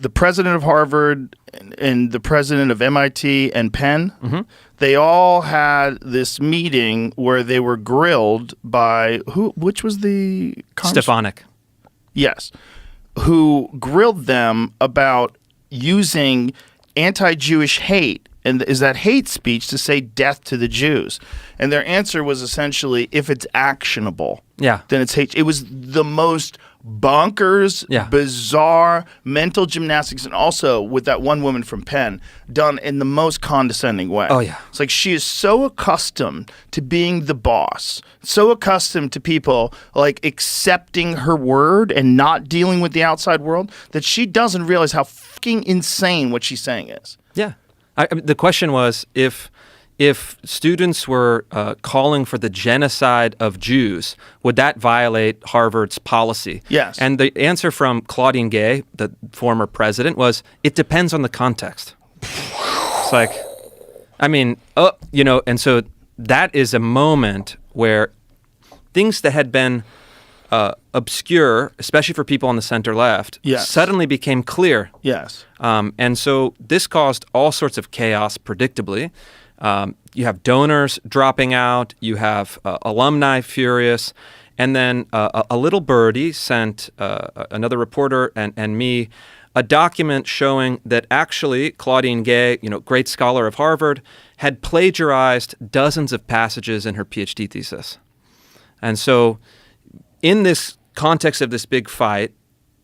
the president of Harvard and the president of MIT and Penn, they all had this meeting where they were grilled by which was the Stefanik. Yes. Who grilled them about using anti-Jewish hate, and is that hate speech, to say death to the Jews. And their answer was essentially, if it's actionable, then it's hate. It was the most bonkers, bizarre mental gymnastics, and also with that one woman from Penn, done in the most condescending way. Oh, yeah. It's like she is so accustomed to being the boss, so accustomed to people like accepting her word and not dealing with the outside world, that she doesn't realize how fucking insane what she's saying is. Yeah. The question was, if students were calling for the genocide of Jews, would that violate Harvard's policy? Yes. And the answer from Claudine Gay, the former president, was, it depends on the context. It's like, I mean, and so that is a moment where things that had been obscure, especially for people on the center left, suddenly became clear. Yes. And so this caused all sorts of chaos, predictably. You have donors dropping out, you have alumni furious, and then a little birdie sent another reporter and me a document showing that actually Claudine Gay, great scholar of Harvard, had plagiarized dozens of passages in her PhD thesis. And so in this context of this big fight,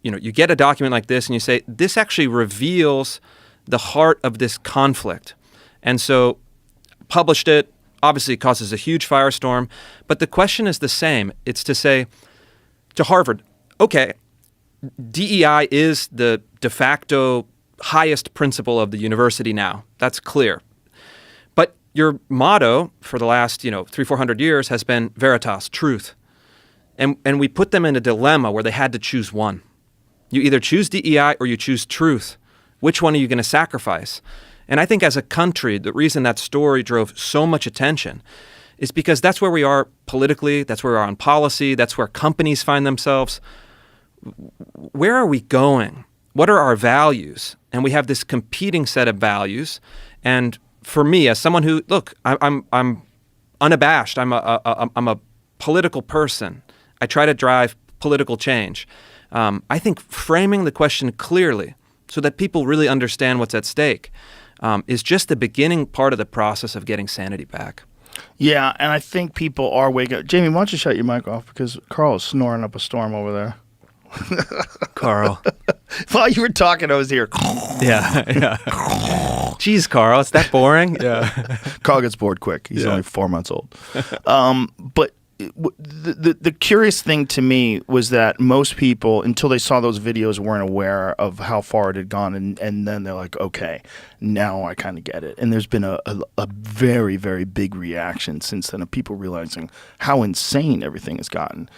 you get a document like this and you say, this actually reveals the heart of this conflict. And so published it. Obviously, it causes a huge firestorm. But the question is the same. It's to say to Harvard, okay, DEI is the de facto highest principle of the university now. That's clear. But your motto for the last, 300-400 years has been veritas, truth. And we put them in a dilemma where they had to choose one. You either choose DEI or you choose truth. Which one are you going to sacrifice? And I think as a country, the reason that story drove so much attention is because that's where we are politically, that's where we are on policy, that's where companies find themselves. Where are we going? What are our values? And we have this competing set of values. And for me, as someone who, look, I'm unabashed. I'm a political person. I try to drive political change. I think framing the question clearly so that people really understand what's at stake is just the beginning part of the process of getting sanity back. Yeah, and I think people are waking up. Jamie, why don't you shut your mic off, because Carl is snoring up a storm over there. Carl. While you were talking, I was here. Yeah. Jeez, Carl, it's that boring? Yeah. Carl gets bored quick. He's only 4 months old. But the curious thing to me was that most people, until they saw those videos, weren't aware of how far it had gone, and then they're like, okay, now I kind of get it. And there's been a very, very big reaction since then of people realizing how insane everything has gotten.